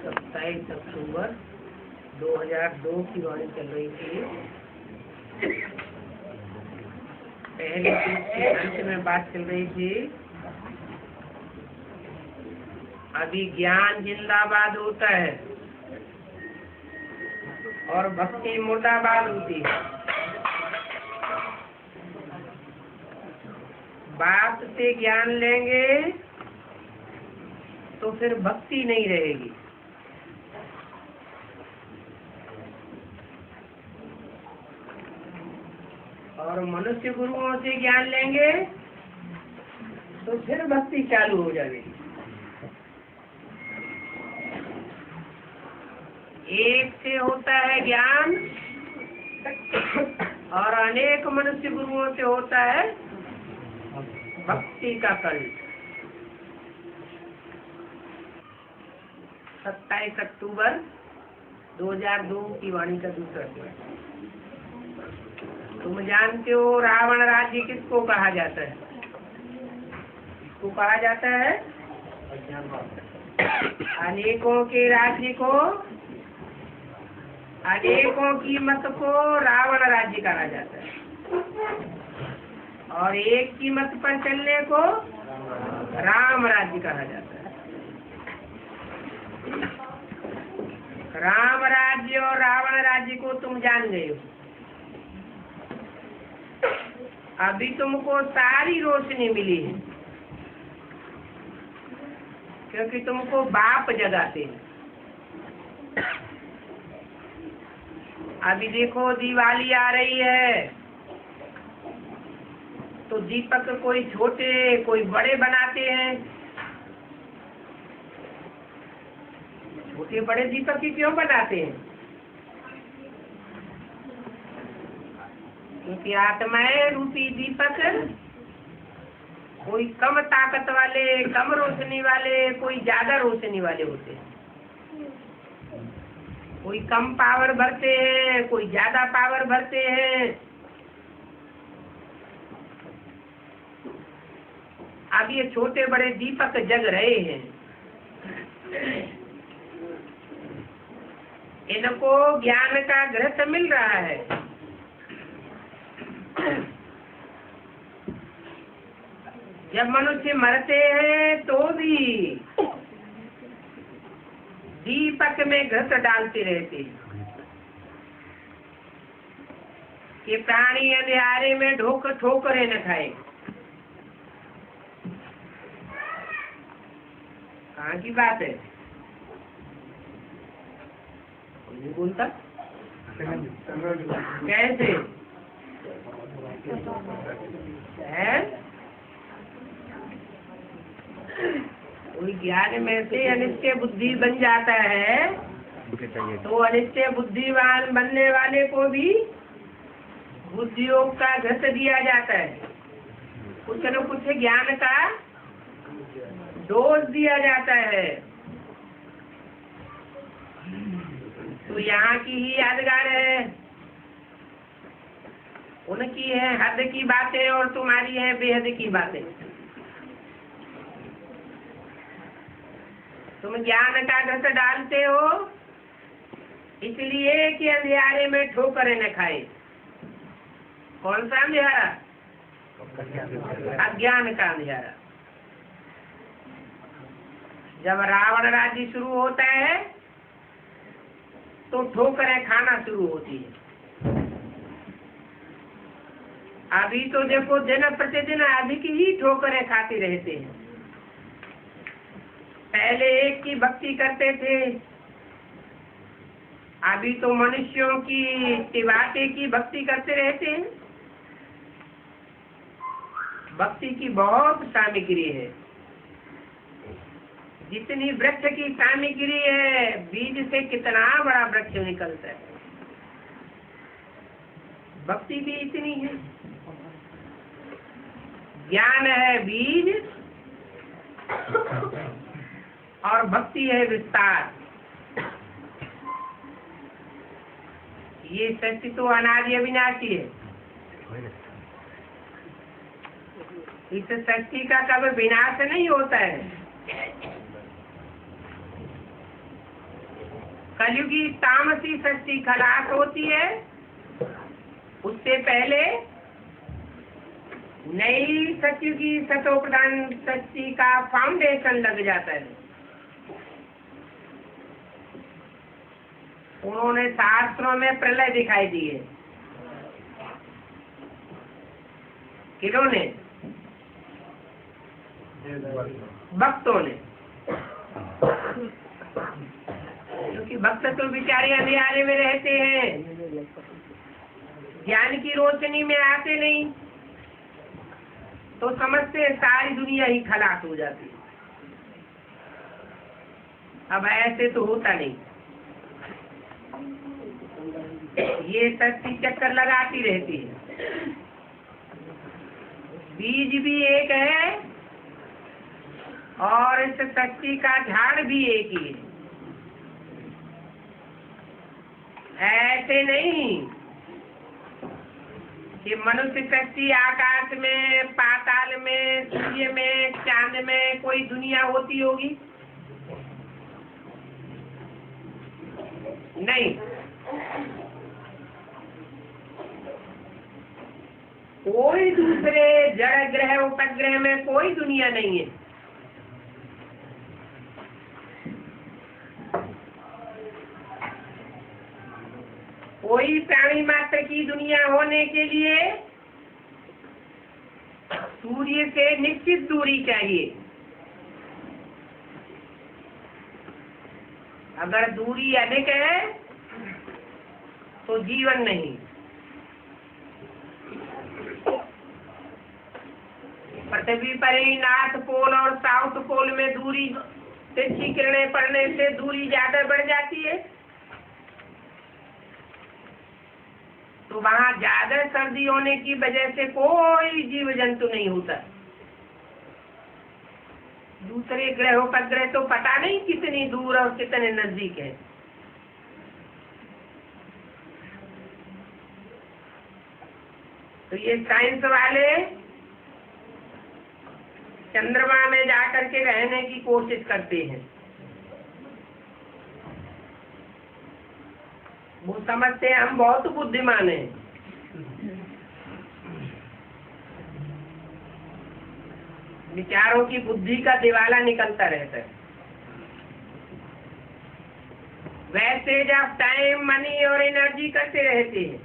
27 अक्टूबर 2002 की वाणी चल रही थी। पहले के अंत में बात चल रही थी, अभी ज्ञान जिंदाबाद होता है और भक्ति मुर्दाबाद होती है। बात से ज्ञान लेंगे तो फिर भक्ति नहीं रहेगी। और मनुष्य गुरुओं से ज्ञान लेंगे तो फिर भक्ति चालू हो जाएगी। एक से होता है ज्ञान और अनेक मनुष्य गुरुओं से होता है भक्ति का कल। 27 अक्टूबर 2002 की वाणी का दूसरा अध्याय। तुम जानते हो रावण राज्य किसको कहा जाता है? किसको कहा जाता है? अनेकों के राज्य को, अनेकों की मत को रावण राज्य कहा जाता है और एक की मत पर चलने को राम राज्य कहा जाता है। राम राज्य और रावण राज्य को तुम जान गए हो। अभी तुमको सारी रोशनी मिली है क्योंकि तुमको बाप जगाते हैं। अभी देखो दिवाली आ रही है तो दीपक कोई छोटे कोई बड़े बनाते हैं। छोटे बड़े दीपक की क्यों बनाते हैं? क्योंकि आत्माएं रूपी दीपक कोई कम ताकत वाले, कम रोशनी वाले, कोई ज्यादा रोशनी वाले होते हैं। कोई कम पावर भरते हैं, कोई ज्यादा पावर भरते हैं। अब ये छोटे बड़े दीपक जग रहे हैं, इनको ज्ञान का घृत मिल रहा है। जब मनुष्य मरते हैं तो भी दीपक में घृत डालते रहते हैं कि प्राणी अंधियारे में ठोकरें न खाए। कहाँ की बात है? नहीं बोलता कैसे है? कोई ज्ञान में से अनिश्चय बुद्धि बन जाता है तो अनिश्चय बुद्धिवान बनने वाले को भी बुद्धि योग का घृत दिया जाता है। कुछ न कुछ ज्ञान का डोज दिया जाता है। तो यहाँ की ही यादगार है, उनकी है हद की बातें और तुम्हारी है बेहद की बातें। तुम ज्ञान का घृत डालते हो इसलिए कि अंधियारे में ठोकरें न खाए। कौन सा अंधियारा? अज्ञान का अंधियारा। जब रावण राज्य शुरू होता है तो ठोकरें खाना शुरू होती है। अभी तो देखो दिन प्रतिदिन अधिक ही ठोकरें खाते रहते हैं। पहले एक की भक्ति करते थे, अभी तो मनुष्यों की तिवाटे की भक्ति करते रहते हैं। भक्ति की बहुत सामग्री है। जितनी वृक्ष की सामग्री है, बीज से कितना बड़ा वृक्ष निकलता है। भक्ति भी इतनी है। ज्ञान है बीज और भक्ति है विस्तार। ये सत्य तो अनादि अविनाशी है। इस सृष्टि का कभी विनाश नहीं होता है। कलयुगी तामसी सृष्टि खलास होती है, उससे पहले नई सत्युगी सतो प्रधान सृष्टि का फाउंडेशन लग जाता है। उन्होंने शास्त्रों में प्रलय दिखाई दिए। किन्होंने? भक्तों ने। क्योंकि भक्त तो बेचारे अंधियारे में रहते हैं, ज्ञान की रोशनी में आते नहीं, तो समझते सारी दुनिया ही खलास हो जाती है। अब ऐसे तो होता नहीं। ये सृष्टि चक्कर लगाती रहती है। बीज भी एक है और इस सृष्टि का झाड़ भी एक ही है। ऐसे नहीं कि मनुष्य सृष्टि आकाश में, पाताल में, सूर्य में, चांद में कोई दुनिया होती होगी। नहीं, कोई दूसरे जड़ ग्रह उपग्रह में कोई दुनिया नहीं है। कोई प्राणी मात्र की दुनिया होने के लिए सूर्य से निश्चित दूरी चाहिए। अगर दूरी अधिक है तो जीवन नहीं। पृथ्वी पर ही नॉर्थ पोल और साउथ पोल में दूरी तिरछी किरणें पड़ने से दूरी ज्यादा बढ़ जाती है, तो तो वहाँ ज्यादा सर्दी होने की वजह से कोई जीव जंतु नहीं होता। दूसरे ग्रहों पर ग्रह तो पता नहीं कितनी दूर और कितने नजदीक है। तो ये साइंस वाले चंद्रमा में जाकर के रहने की कोशिश करते हैं। वो समझते हैं हम बहुत बुद्धिमान हैं। विचारों की बुद्धि का दिवाला निकलता रहता है। वैसे जब टाइम, मनी और एनर्जी करते रहते हैं,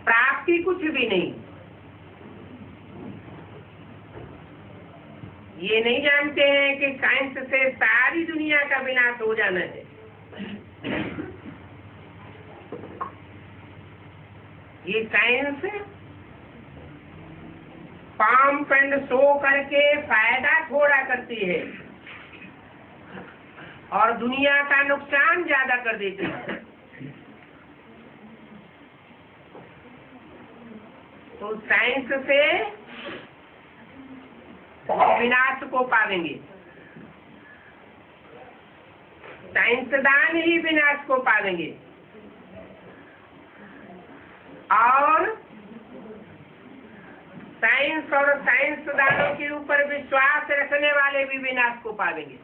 प्राप्ति कुछ भी नहीं। ये नहीं जानते हैं कि साइंस से सारी दुनिया का विनाश हो जाना है। ये साइंस पंप एंड शो करके फायदा थोड़ा करती है और दुनिया का नुकसान ज्यादा कर देती है। तो साइंस से विनाश को पावेंगे, साइंसदान ही विनाश को पावेंगे और साइंस और साइंसदानों के ऊपर विश्वास रखने वाले भी विनाश को पावेंगे।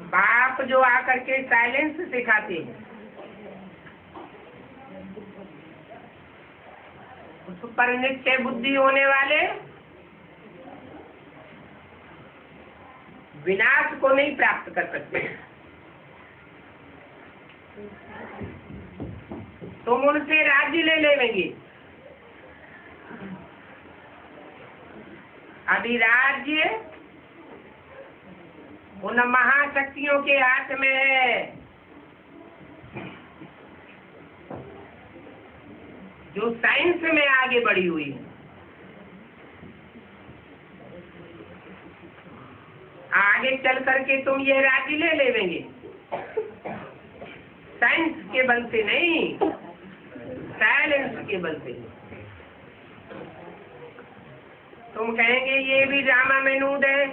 बाप जो आकर के साइलेंस सिखाते हैं, उस पर निश्चय बुद्धि होने वाले विनाश को नहीं प्राप्त कर सकते। तुम उनसे राज्य ले लेंगे। अभी राज्य उन महाशक्तियों के हाथ में है जो साइंस में आगे बढ़ी हुई है। आगे चल करके तुम ये राज्य ले लेंगे, साइंस के बल से नहीं, साइलेंस के बल से। तुम कहेंगे ये भी ड्रामा मैनूद है।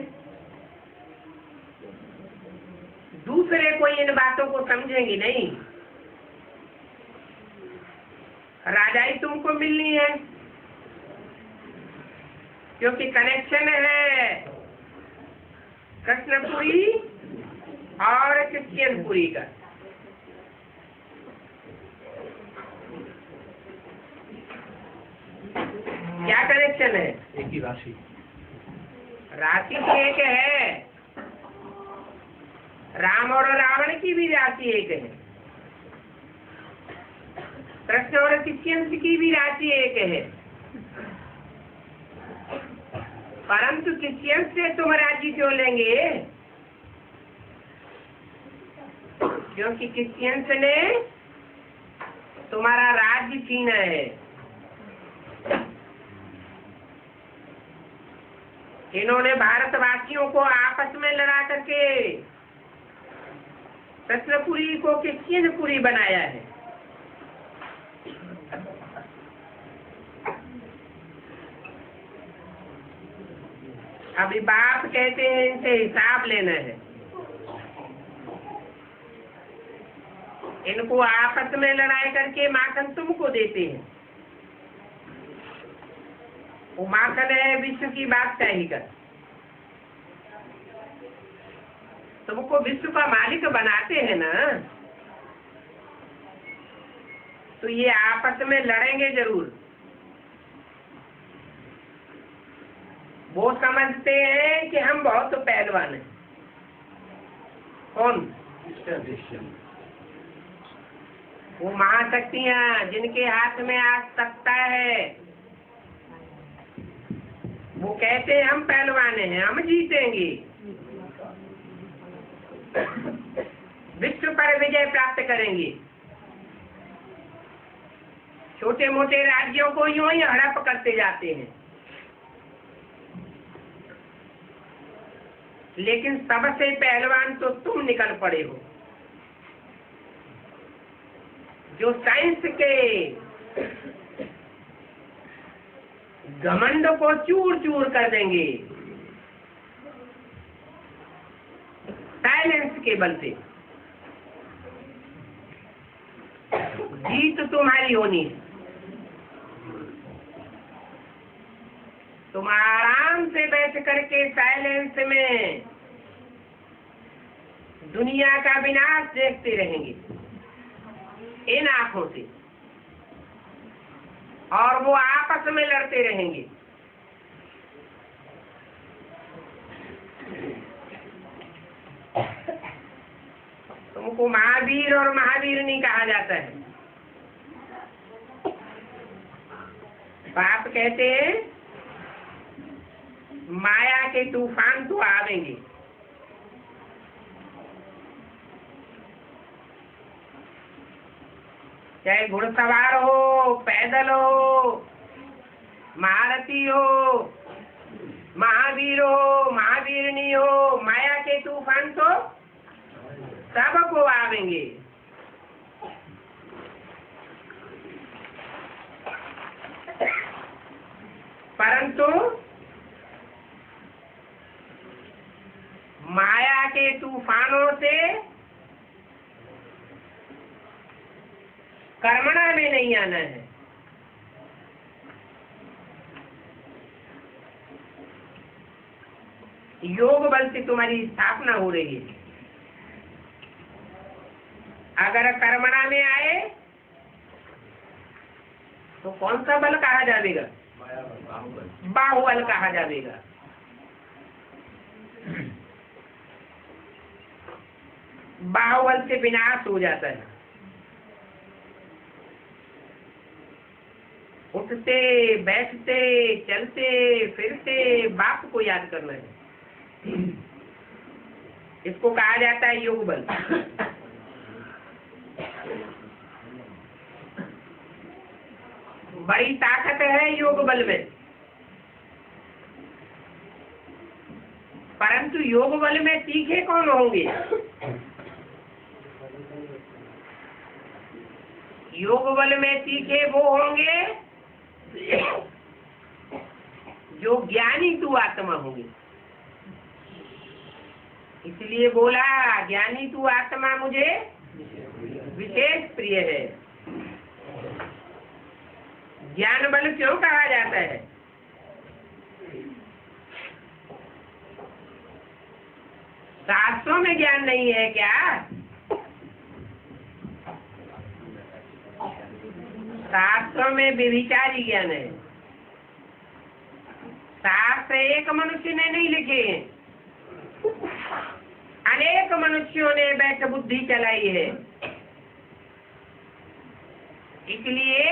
दूसरे कोई इन बातों को समझेंगे नहीं। राजाई तुमको मिलनी है क्योंकि कनेक्शन है कृष्णपुरी और क्रिश्चियनपुरी का। क्या कनेक्शन है? एक ही राशि, राशि एक है। राम और रावण की भी राशि एक है, कृष्ण और क्रिश्चियंस की भी राशि एक है। परंतु क्रिश्चियंस से तुम राज्य क्यों लेंगे? क्योंकि क्रिश्चियंस ने तुम्हारा राज्य छीना है। इन्होंने भारतवासियों को आपस में लड़ा करके कृष्णपुरी को क्रिश्चियनपुरी बनाया है। अभी बाप कहते हैं इनसे हिसाब लेना है। इनको आपस में लड़ाई करके माखन तुमको देते हैं। वो माखन है विश्व की बादशाही का। तुमको विश्व का मालिक बनाते हैं ना, तो ये आपस में लड़ेंगे जरूर। वो समझते हैं कि हम बहुत पहलवान हैं। कौन? वो महाशक्तियां जिनके हाथ में आज सत्ता है, वो कहते हैं हम पहलवान हैं, हम जीतेंगे, विश्व पर विजय प्राप्त करेंगे। छोटे मोटे राज्यों को यूं ही हड़प करते जाते हैं। लेकिन सबसे पहलवान तो तुम निकल पड़े हो, जो साइंस के घमंड को चूर चूर कर देंगे साइलेंस के बल से। जीत तुम्हारी होनी है। तुम आराम से बैठ करके साइलेंस में दुनिया का विनाश देखते रहेंगे इन आंखों से, और वो आपस में लड़ते रहेंगे। तुमको महावीर और महावीर नहीं कहा जाता है। बाप कहते हैं माया के तूफान तो आवेंगे, चाहे घुड़सवार हो, पैदल हो, महारथी हो, महावीर हो, महावीरनी हो, माया के तूफान तो सबको आवेंगे। परंतु माया के तूफानों से कर्मणा में नहीं आना है। योग बल से तुम्हारी स्थापना हो रही है। अगर कर्मणा में आए तो कौन सा बल कहा जाएगा? बाहुबल कहा जाएगा। बाहुबल से विनाश हो जाता है। उठते बैठते चलते फिरते बाप को याद करना है। इसको कहा जाता है योग बल। बड़ी ताकत है योग बल में। परंतु योग बल में तीखे कौन होंगे? योग बल में तीखे वो होंगे जो ज्ञानी तू आत्मा होंगे। इसलिए बोला ज्ञानी तू आत्मा मुझे विशेष प्रिय है। ज्ञान बल क्यों कहा जाता है? शास्त्रों में ज्ञान नहीं है क्या? शास्त्रों में व्यभिचारी ज्ञान है। शास्त्र एक मनुष्य ने नहीं लिखे हैं, अनेक मनुष्यों ने बैठ बुद्धि चलाई है। इसलिए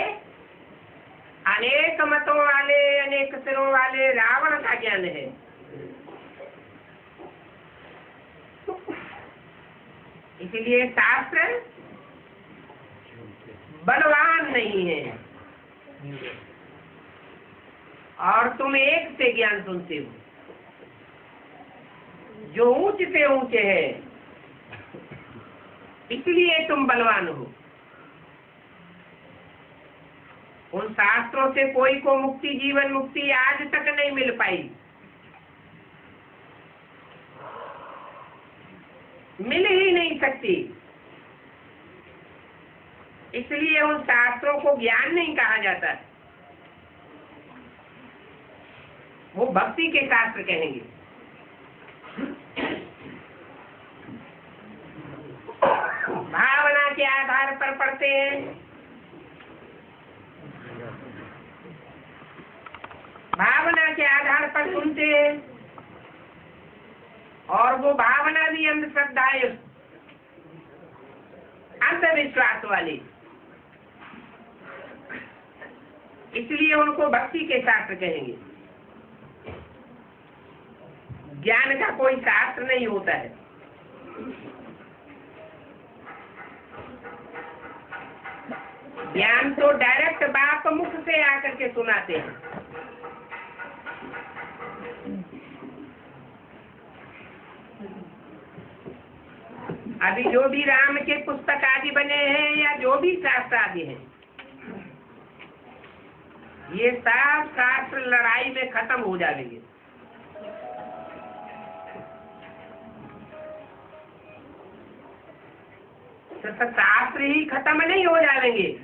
अनेक मतों वाले, अनेक सिरों वाले रावण का ज्ञान है। इसलिए शास्त्र बलवान नहीं है। और तुम एक से ज्ञान सुनते हो जो ऊंच से ऊंचे है, इसलिए तुम बलवान हो। उन शास्त्रों से कोई को मुक्ति, जीवन मुक्ति आज तक नहीं मिल पाई, मिल ही नहीं सकती। इसलिए उन शास्त्रों को ज्ञान नहीं कहा जाता, वो भक्ति के शास्त्र कहेंगे। भावना के आधार पर पढ़ते हैं, भावना के आधार पर सुनते हैं, और वो भावना भी अंधश्रद्धा, अंधविश्वास वाली। इसलिए उनको भक्ति के शास्त्र कहेंगे। ज्ञान का कोई शास्त्र नहीं होता है। ज्ञान तो डायरेक्ट बाप मुख से आकर के सुनाते हैं। अभी जो भी राम के पुस्तक आदि बने हैं या जो भी शास्त्र आदि हैं, ये सब शास्त्र लड़ाई में खत्म हो जाएंगे। तो शास्त्र ही खत्म नहीं हो जाएंगे,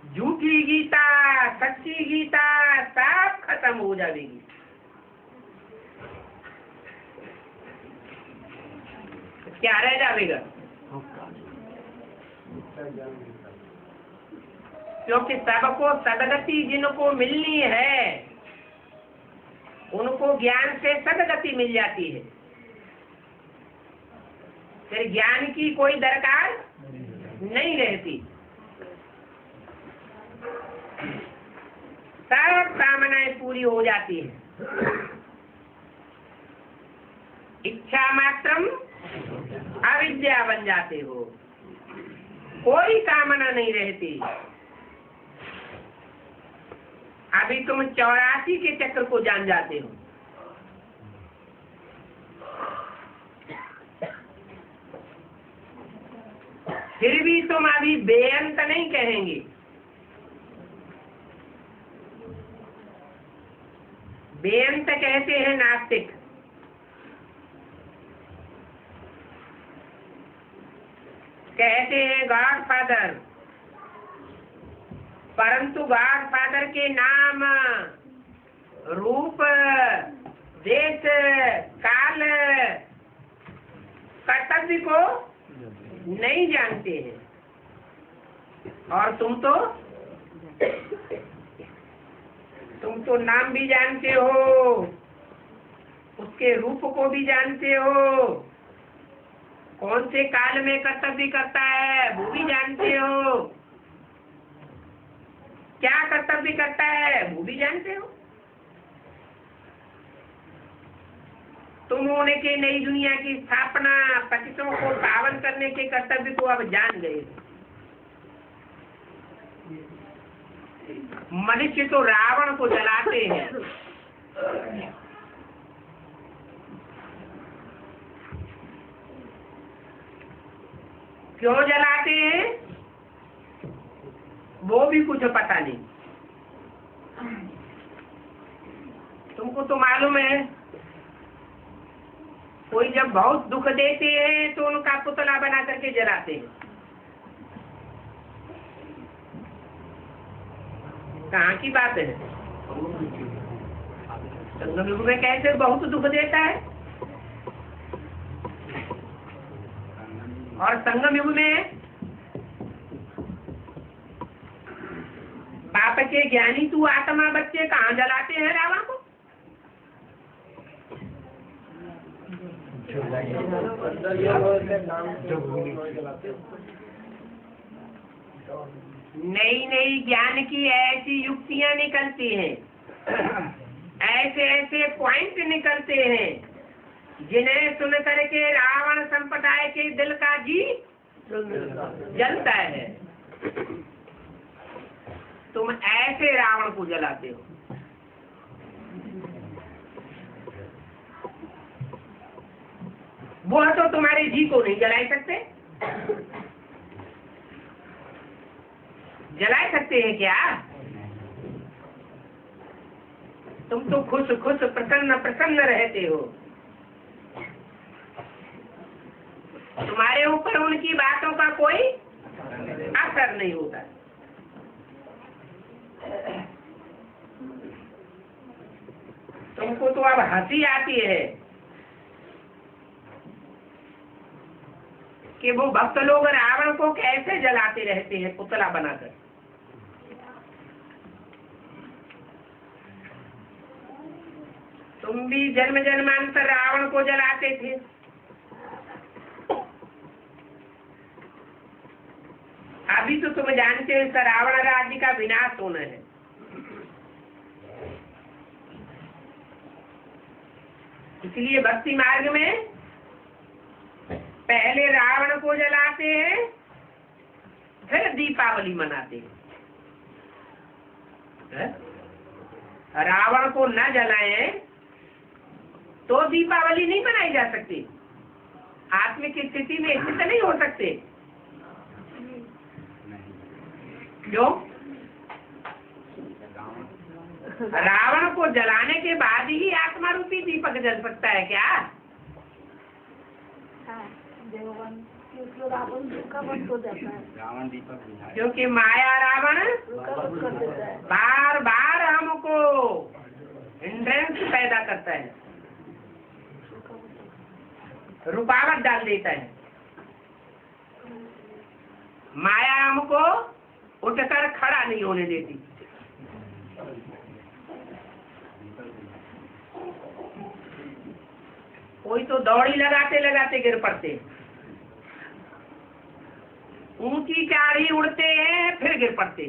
झूठी गीता सच्ची गीता सब खत्म हो जाएगी। क्या रह जाएगा? क्योंकि सबको सदगति जिनको मिलनी है उनको ज्ञान से सदगति मिल जाती है, फिर ज्ञान की कोई दरकार नहीं रहती। सब कामनाएं पूरी हो जाती है। इच्छा मात्रम अविद्या बन जाते हो, कोई कामना नहीं रहती। अभी तुम 84 के चक्र को जान जाते हो, फिर भी तुम अभी बेअंत नहीं कहेंगे। बेअंत कहते हैं नास्तिक। कहते हैं गॉड फादर, परंतु गॉड फादर के नाम, रूप, देश, काल, कर्तव्य को नहीं जानते हैं। और तुम तो नाम भी जानते हो, उसके रूप को भी जानते हो, कौन से काल में कर्तव्य करता है वो भी जानते हो, क्या कर्तव्य करता है वो भी जानते हो। तुम होने के नई दुनिया की स्थापना, पतितों को पावन करने के कर्तव्य को अब जान गए। मनुष्य तो रावण को जलाते हैं, क्यों जलाते हैं वो भी कुछ पता नहीं। तुमको तो मालूम है, कोई जब बहुत दुख देते हैं तो उनका पुतला बना करके जलाते हैं। कहाँ की बात है? संगम युग में कैसे बहुत दुख देता है, और संगम युग में पाप के ज्ञानी तू आत्मा बच्चे कहाँ जलाते हैं रावण को? नई नई ज्ञान की ऐसी युक्तियां निकलती हैं, ऐसे ऐसे पॉइंट निकलते हैं जिन्हें सुन करके रावण संप्रदाय के दिल का जी जलता है। तुम ऐसे रावण को जलाते हो। वो तो तुम्हारे जी को नहीं जला सकते। जला सकते हैं क्या? तुम तो खुश खुश प्रसन्न प्रसन्न रहते हो, तुम्हारे ऊपर उनकी बातों का कोई असर नहीं होता। तुमको तो अब हंसी आती है कि वो भक्त लोग रावण को कैसे जलाते रहते हैं पुतला बनाकर। तुम भी जन्म जन्मांतर रावण को जलाते थे, अभी तो तुम जानते हो रावण राज्य का विनाश होना है। इसलिए भक्ति मार्ग में पहले रावण को जलाते हैं, फिर दीपावली मनाते हैं। रावण को न जलाएं तो दीपावली नहीं मनाई जा सकती। आत्मिक स्थिति में स्थित नहीं हो सकते। क्यों? रावण को जलाने के बाद ही आत्मा रूपी दीपक जल सकता है क्या? रावण दीपक क्योंकि माया रावण बार बार हमको हिंड्रेंस पैदा करता है, रुकावट डाल देता है। माया हमको उठकर खड़ा नहीं होने देती। कोई तो दौड़ी लगाते लगाते गिर पड़ते, ऊंची चाड़ी उड़ते हैं फिर गिर पड़ते।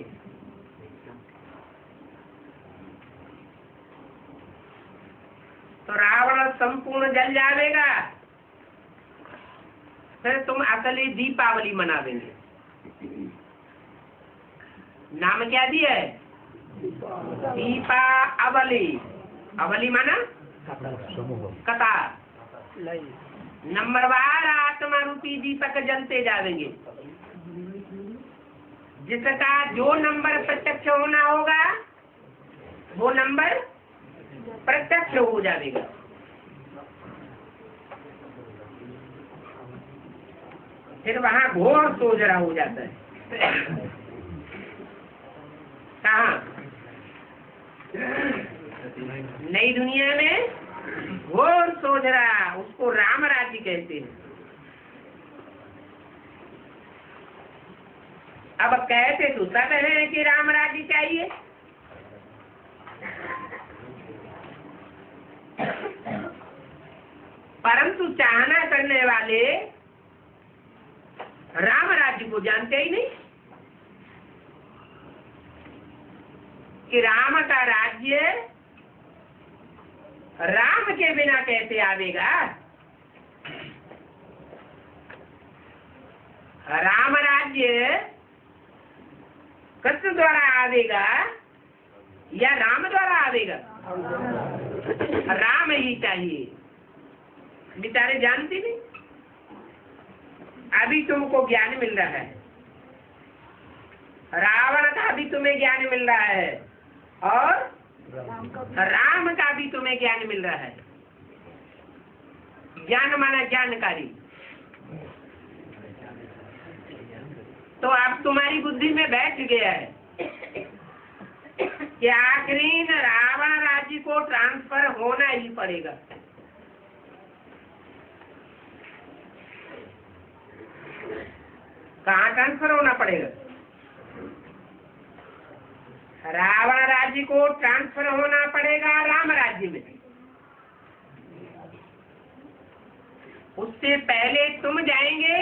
तो रावण संपूर्ण जल जाएगा, फिर तुम असली दीपावली मनावेंगे। नाम क्या दिया है? दीपावली। अवली माना कतार, नंबरवार आत्मा रूपी दीपक जलते जाएंगे। जिसका जो नंबर प्रत्यक्ष होना होगा वो नंबर प्रत्यक्ष हो जाएगा। फिर वहाँ घोर सोजरा हो जाता है। कहाँ? नई दुनिया में घोर सोजरा, उसको राम राज्य कहते हैं। अब कहते तो सब है कि राम राज्य चाहिए, परंतु चाहना करने वाले राम राज्य को जानते ही नहीं कि राम का राज्य राम के बिना कैसे आवेगा। राम राज्य कृष्ण द्वारा आवेगा या राम द्वारा आवेगा? राम ही चाहिए। बेचारे जानते नहीं। अभी तुमको ज्ञान मिल रहा है, रावण का भी तुम्हें ज्ञान मिल रहा है और राम का भी तुम्हें ज्ञान मिल रहा है। ज्ञान माना जानकारी। तो अब तुम्हारी बुद्धि में बैठ गया है कि आखिरी रावण राज्य को ट्रांसफर होना ही पड़ेगा। कहाँ ट्रांसफर होना पड़ेगा? रावण राज्य को ट्रांसफर होना पड़ेगा राम राज्य में। उससे पहले तुम जाएंगे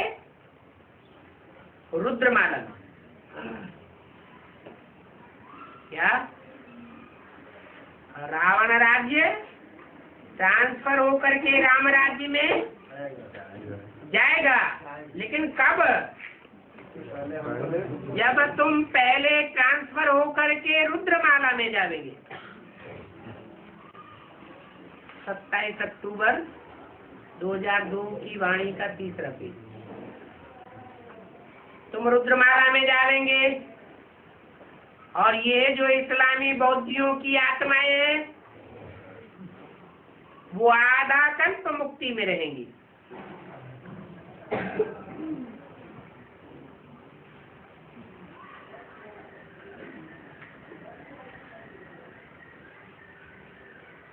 रुद्रमाला में। क्या? रावण राज्य ट्रांसफर होकर के राम राज्य में जाएगा, लेकिन कब? जब तुम पहले ट्रांसफर होकर के रुद्रमाला में जाओगे। 27 अक्टूबर 2002 की वाणी का 3रा पेज। तुम रुद्रमाला में जाएंगे और ये जो इस्लामी बौद्धियों की आत्माएं हैं वो आधा कल्प मुक्ति में रहेंगी।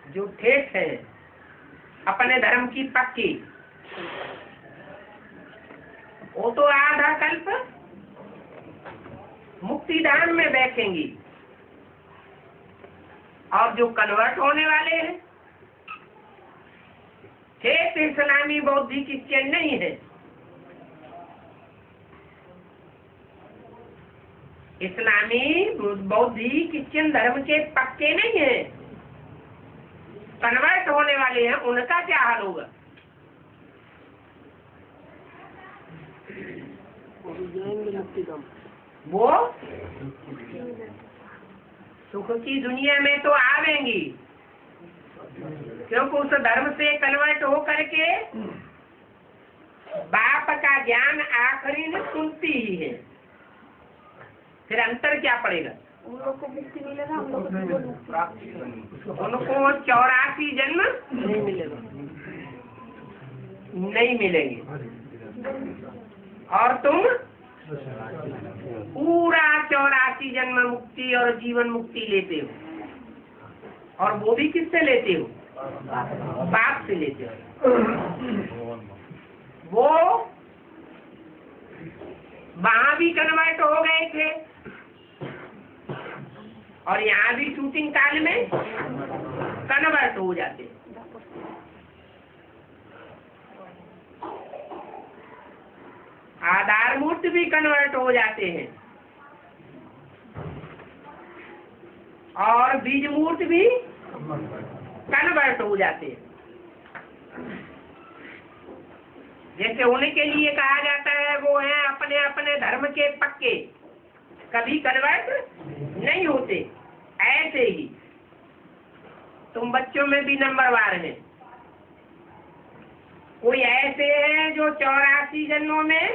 जो ठेठ है अपने धर्म की पक्की, वो तो आधा कल्प मुक्ति धाम में बैठेंगी। और जो कन्वर्ट होने वाले हैं ठेठ इस्लामी बौद्धि क्रिश्चियन नहीं है। इस्लामी बौद्धि क्रिश्चियन धर्म के पक्के नहीं है, कन्वर्ट होने वाले हैं। उनका क्या हाल होगा? वो सुख की दुनिया में तो आवेंगी, क्योंकि उस धर्म से कन्वर्ट हो करके बाप का ज्ञान आखिरी में सुनती ही है, फिर अंतर क्या पड़ेगा? उन लोग को मुक्ति मिलेगा, हम लोग को जीवन मुक्ति। उनको 84 जन्म नहीं मिलेगा, नहीं मिलेंगे। और तुम पूरा 84 जन्म मुक्ति और जीवन मुक्ति लेते हो, और वो भी किससे लेते हो? बाप से लेते हो। वो वहां भी कन्वर्ट हो गए थे और यहाँ भी शूटिंग काल में कन्वर्ट हो जाते। आधार मूर्त भी कन्वर्ट हो जाते हैं और बीज मूर्त भी कन्वर्ट हो जाते हैं। जैसे उनके लिए कहा जाता है वो है अपने अपने धर्म के पक्के, कभी कन्वर्ट नहीं होते। ऐसे ही तुम बच्चों में भी नंबरवार हैं। कोई ऐसे हैं जो 84 जन्मों में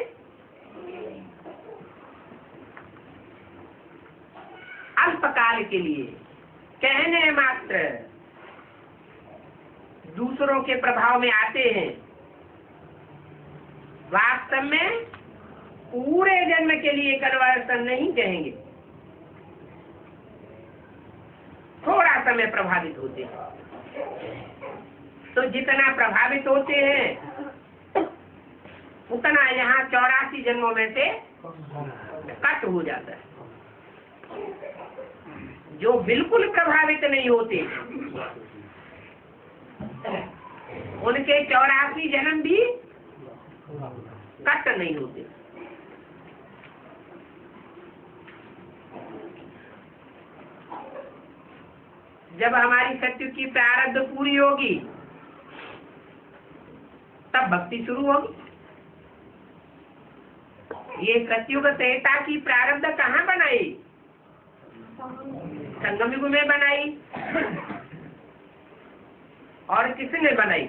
अल्पकाल के लिए कहने मात्र दूसरों के प्रभाव में आते हैं, वास्तव में पूरे जन्म के लिए कन्वर्सन नहीं कहेंगे, थोड़ा समय प्रभावित होते हैं। तो जितना प्रभावित होते हैं उतना यहाँ 84 जन्मों में से कट हो जाता है। जो बिल्कुल प्रभावित नहीं होते उनके 84 जन्म भी कट नहीं होते। जब हमारी सत्य की प्रारब्ध पूरी होगी तब भक्ति शुरू होगी। ये सत्युग त्रेता की प्रारब्ध कहाँ बनाई? संगम युग में बनाई। और किसने बनाई?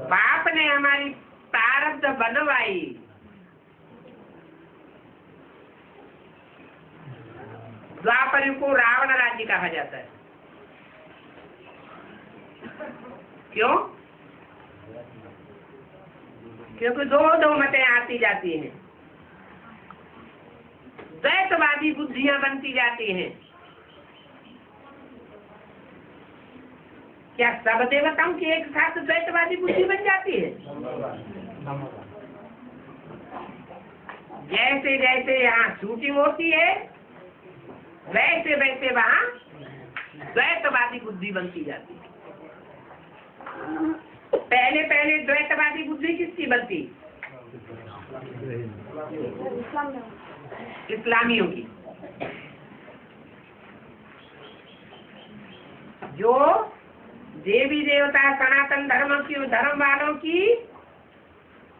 बाप ने हमारी प्रारब्ध बनवाई। द्वापर युग को रावण राज्य कहा जाता है। क्यों? क्योंकि दो मतें आती जाती हैं, द्वैतवादी बुद्धियां बनती जाती हैं। क्या सब देवताओं की एक साथ द्वैतवादी बुद्धि बन जाती है? जैसे जैसे यहाँ शूटिंग होती है वैसे वैसे वहाँ द्वैतवादी बुद्धि बनती जाती है। पहले पहले द्वैतवादी बुद्धि किसकी बनती? इस्लामियों की। जो देवी देवता सनातन धर्म वालों की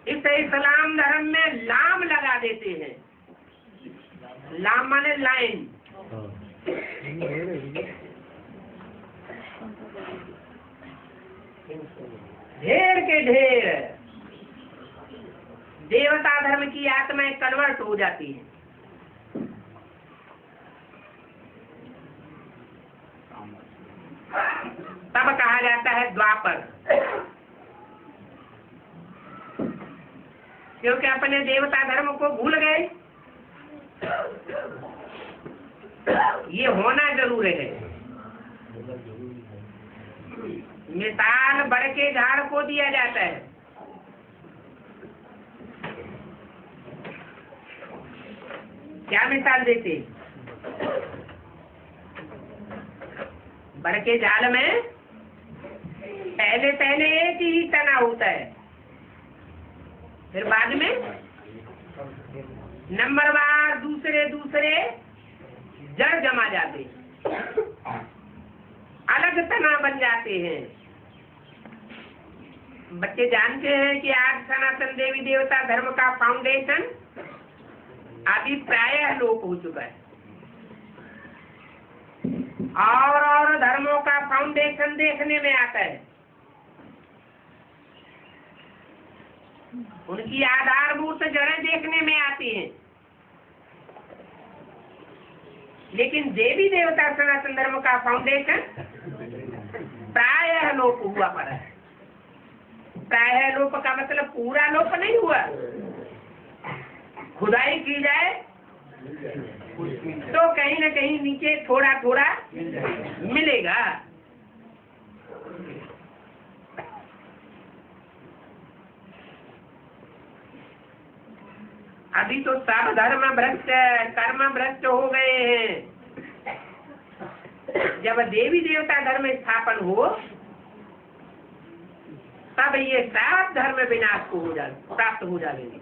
इस इस्लाम धर्म में लाम लगा देते हैं। लाम माने लाइन। ढेर के ढेर देवता धर्म की आत्माएं कन्वर्ट हो जाती हैं। तब कहा जाता है द्वापर, क्योंकि अपने देवता धर्म को भूल गए। ये होना जरूरी है। मिसाल बड़ के झाड़ को दिया जाता है। क्या मिसाल देते? बड़ के झाड़ में पहले पहले एक ही तना होता है, फिर बाद में नंबरवार दूसरे दूसरे जड़ जमा जाते, अलग तना बन जाते हैं। बच्चे जानते हैं कि आज सनातन देवी देवता धर्म का फाउंडेशन अभी प्रायः लोप हो चुका है और धर्मों का फाउंडेशन देखने में आता है। उनकी आधारभूत जड़ें देखने में आती हैं, लेकिन देवी देवता सनातन धर्म का फाउंडेशन प्रायः लोप हुआ पड़ा है। प्रायः लोप का मतलब पूरा लोप नहीं हुआ। खुदाई की जाए तो कहीं न कहीं नीचे थोड़ा थोड़ा मिलेगा। अभी तो सब धर्म भ्रष्ट कर्म भ्रष्ट हो गए हैं। जब देवी देवता धर्म स्थापन हो तब ये सब धर्म विनाश को प्राप्त हो जाएंगे।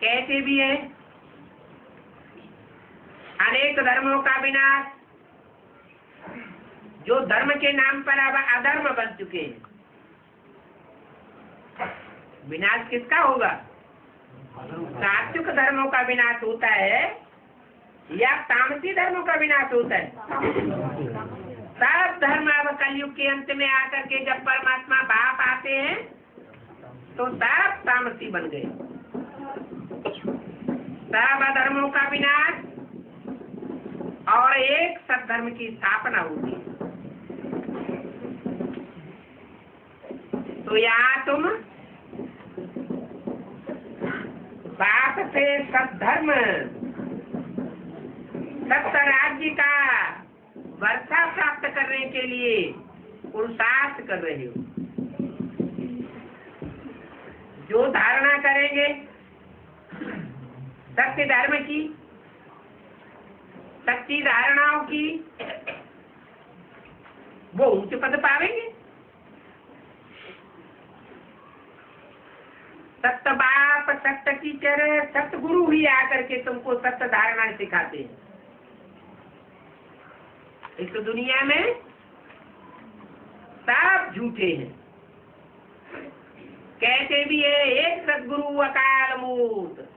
कैसे भी है अनेक धर्मों का विनाश, जो धर्म के नाम पर अब अधर्म बन चुके हैं। विनाश किसका होगा? सात्विक धर्मों का विनाश होता है या तामसी धर्मों का विनाश होता है? सब धर्म अब कलयुग के अंत में आकर के जब परमात्मा बाप आते हैं तो सब तामसी बन गए। सब धर्मों का विनाश और एक सद्धर्म की स्थापना होती है। तो यहाँ तुम बाप से सद्धर्म सत्य राज्य का वर्षा प्राप्त करने के लिए पुरुषार्थ कर रहे हो। जो धारणा करेंगे सत्य धर्म की, सच्ची धारणाओं की, वो उच्च पद पावेंगे। सत्य बाप, सत्य टीचर, सत्य गुरु ही आकर के तुमको सत्य धारणा सिखाते हैं। इस दुनिया में सब झूठे हैं। कहते भी है एक सदगुरु अकाल मूर्त,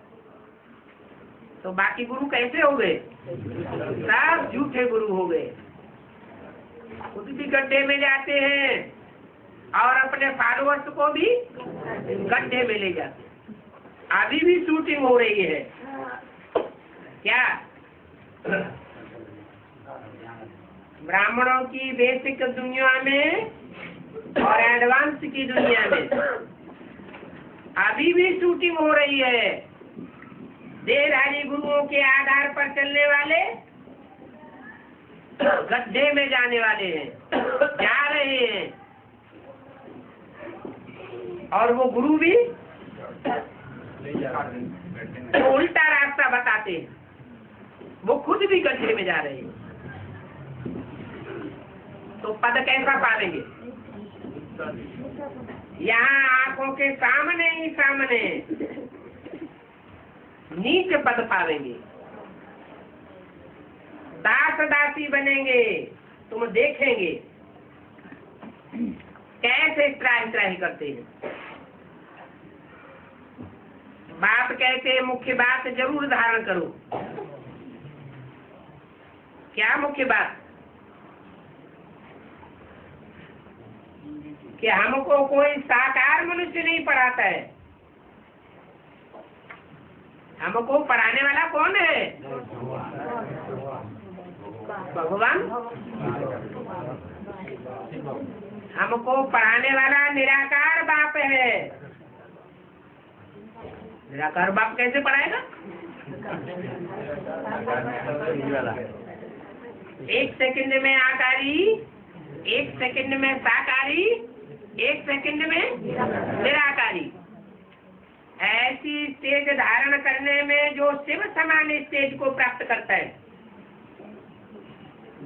तो बाकी गुरु कैसे हो गए? सब झूठे गुरु हो गए। खुद भी गड्ढे में जाते हैं और अपने फॉलोअर्स को भी गड्ढे में ले जाते हैं। अभी भी शूटिंग हो रही है क्या? ब्राह्मणों की बेसिक दुनिया में और एडवांस की दुनिया में अभी भी शूटिंग हो रही है। देहधारी गुरुओं के आधार पर चलने वाले गड्ढे में जाने वाले हैं, जा रहे हैं। और वो गुरु भी तो उल्टा रास्ता बताते हैं, वो खुद भी गड्ढे में जा रहे हैं। तो पद कैसा पालेंगे? यहाँ आंखों के सामने ही सामने नीच पद पालेंगे। दास दासी बनेंगे। तुम देखेंगे कैसे त्राही त्राही करते हैं। बाप कहते हैं मुख्य बात जरूर धारण करो। क्या मुख्य बात? कि हमको कोई साकार मनुष्य नहीं पढ़ाता है। हमको पढ़ाने वाला कौन है? भगवान। हमको पढ़ाने वाला निराकार बाप है। निराकार बाप कैसे पढ़ाएगा? एक सेकंड में आकारी, एक सेकंड में साकारी, एक सेकंड में निराकारी। ऐसी स्टेज धारण करने में जो शिव समान स्टेज को प्राप्त करता है,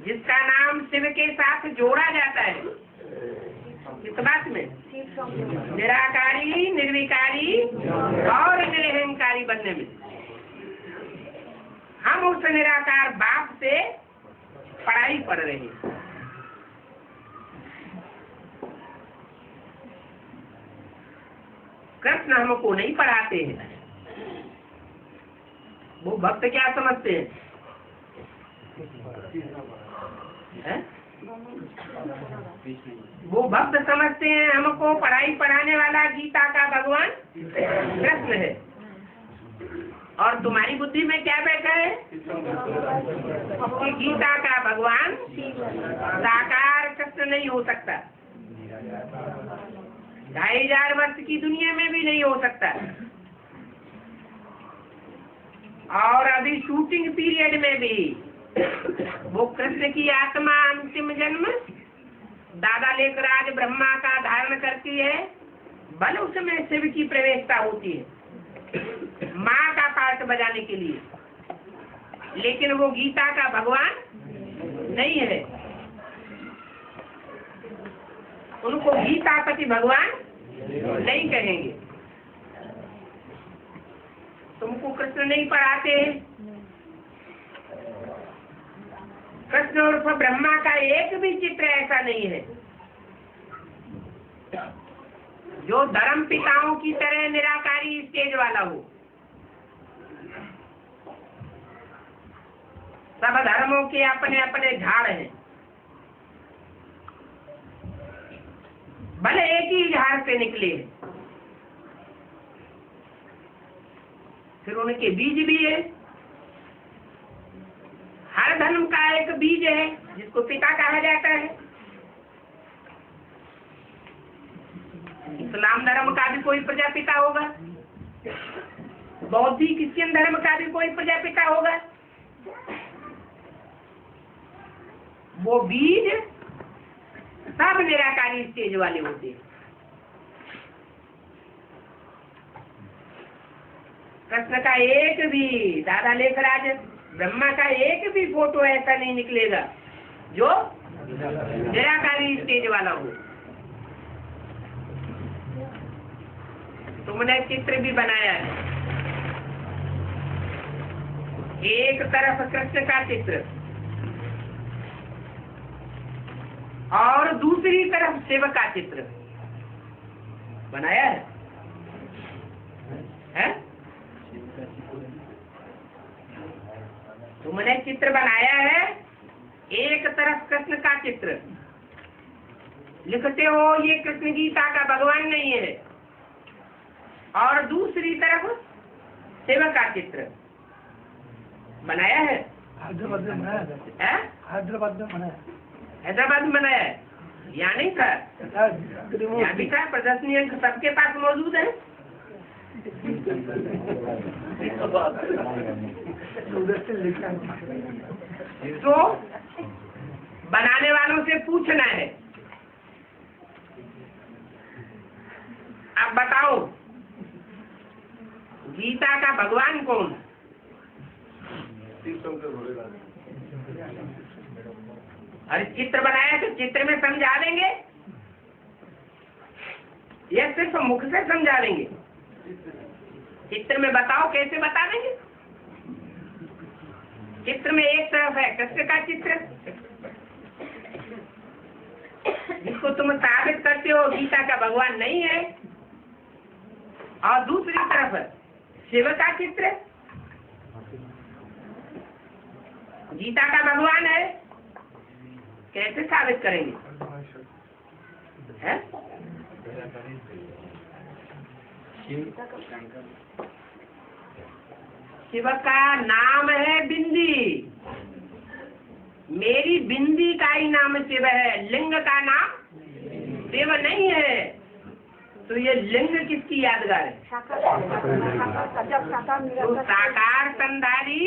जिसका नाम शिव के साथ जोड़ा जाता है, इस बात में निराकारी, निर्विकारी और निरहंकारी बनने में हम उस निराकार बाप से पढ़ाई पढ़ रहे हैं। कृष्ण हमको नहीं पढ़ाते हैं। वो भक्त क्या समझते हैं? वो भक्त समझते हैं हमको पढ़ाई पढ़ाने वाला गीता का भगवान कृष्ण है, और तुम्हारी बुद्धि में क्या बैठा है कि गीता का भगवान साकार कृष्ण नहीं हो सकता, 2500 वर्ष की दुनिया में भी नहीं हो सकता। और अभी शूटिंग पीरियड में भी वो कृष्ण की आत्मा अंतिम जन्म दादा लेकर आज ब्रह्मा का धारण करती है, भले उसमें शिव की प्रवेशता होती है माँ का पार्ट बजाने के लिए, लेकिन वो गीता का भगवान नहीं है। उनको गीतापति भगवान नहीं कहेंगे। तुमको कृष्ण नहीं पढ़ाते, कृष्ण उर्फ ब्रह्मा का एक भी चित्र ऐसा नहीं है जो धर्म पिताओं की तरह निराकारी स्टेज वाला हो। सब धर्मों के अपने अपने झाड़ हैं, भले एक ही झाड़ से निकले, फिर उनके बीज भी है। हर धर्म का एक बीज है जिसको पिता कहा जाता है। इस्लाम धर्म का भी कोई प्रजापिता होगा, बौद्धिक क्रिश्चियन धर्म का भी कोई प्रजापिता होगा। वो बीज सब निराकारी स्टेज वाले होते हैं। कृष्ण का एक भी, दादा लेकर आज ब्रह्मा का एक भी फोटो ऐसा नहीं निकलेगा जो निराकारी स्टेज वाला हो। तुमने चित्र भी बनाया है, एक तरफ कृष्ण का चित्र और दूसरी तरफ शिव का चित्र बनाया है? तुमने चित्र बनाया है, एक तरफ कृष्ण का चित्र, लिखते हो ये कृष्ण गीता का भगवान नहीं है, और दूसरी तरफ शिव का चित्र बनाया है। हैदराबाद में बनाया है। हैदराबाद में बनाया है। हैदराबाद में बनाया है, यहाँ नहीं था, यहाँ भी था। प्रदर्शनी अंक सबके पास मौजूद है। तो बनाने वालों से पूछना है, अब बताओ गीता का भगवान कौन? अरे चित्र बनाया तो चित्र में समझा देंगे या सिर्फ मुख से समझा देंगे? चित्र में बताओ, कैसे बता देंगे? चित्र में एक तरफ है कृष्ण का चित्र जिसको तुम साबित करते हो गीता का भगवान नहीं है, और दूसरी तरफ शिव का चित्र गीता का भगवान है। कैसे साबित करेंगे? है? शिव का नाम है बिंदी, मेरी बिंदी का ही नाम शिव है, लिंग का नाम शिव नहीं है। तो ये लिंग किसकी यादगार है? तो साकार संधारी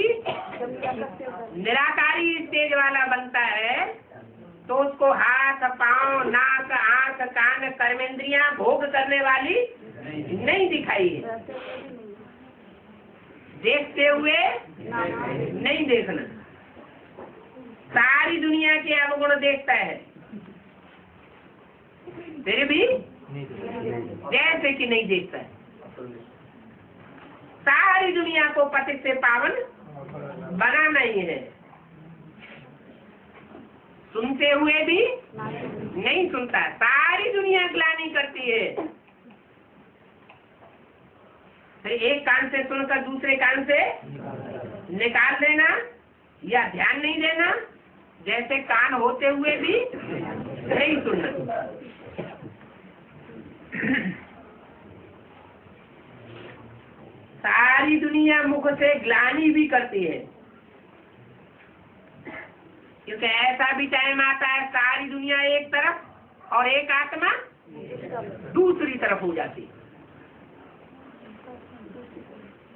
निराकारी स्टेज वाला बनता है तो उसको हाथ पांव नाक आंख कान कर्मेंद्रियां भोग करने वाली नहीं दिखाई है। देखते हुए नहीं देखना, सारी दुनिया के अवगुण देखता है फिर भी जैसे कि नहीं देखता है। सारी दुनिया को पतित से पावन बनाना ही है, सुनते हुए भी नहीं सुनता। सारी दुनिया ग्लानि करती है, फिर एक कान से सुनकर दूसरे कान से निकाल देना या ध्यान नहीं देना, जैसे कान होते हुए भी नहीं सुनना। सारी दुनिया मुख से ग्लानि भी करती है, क्योंकि ऐसा भी टाइम आता है सारी दुनिया एक तरफ और एक आत्मा दूसरी तरफ हो जाती है।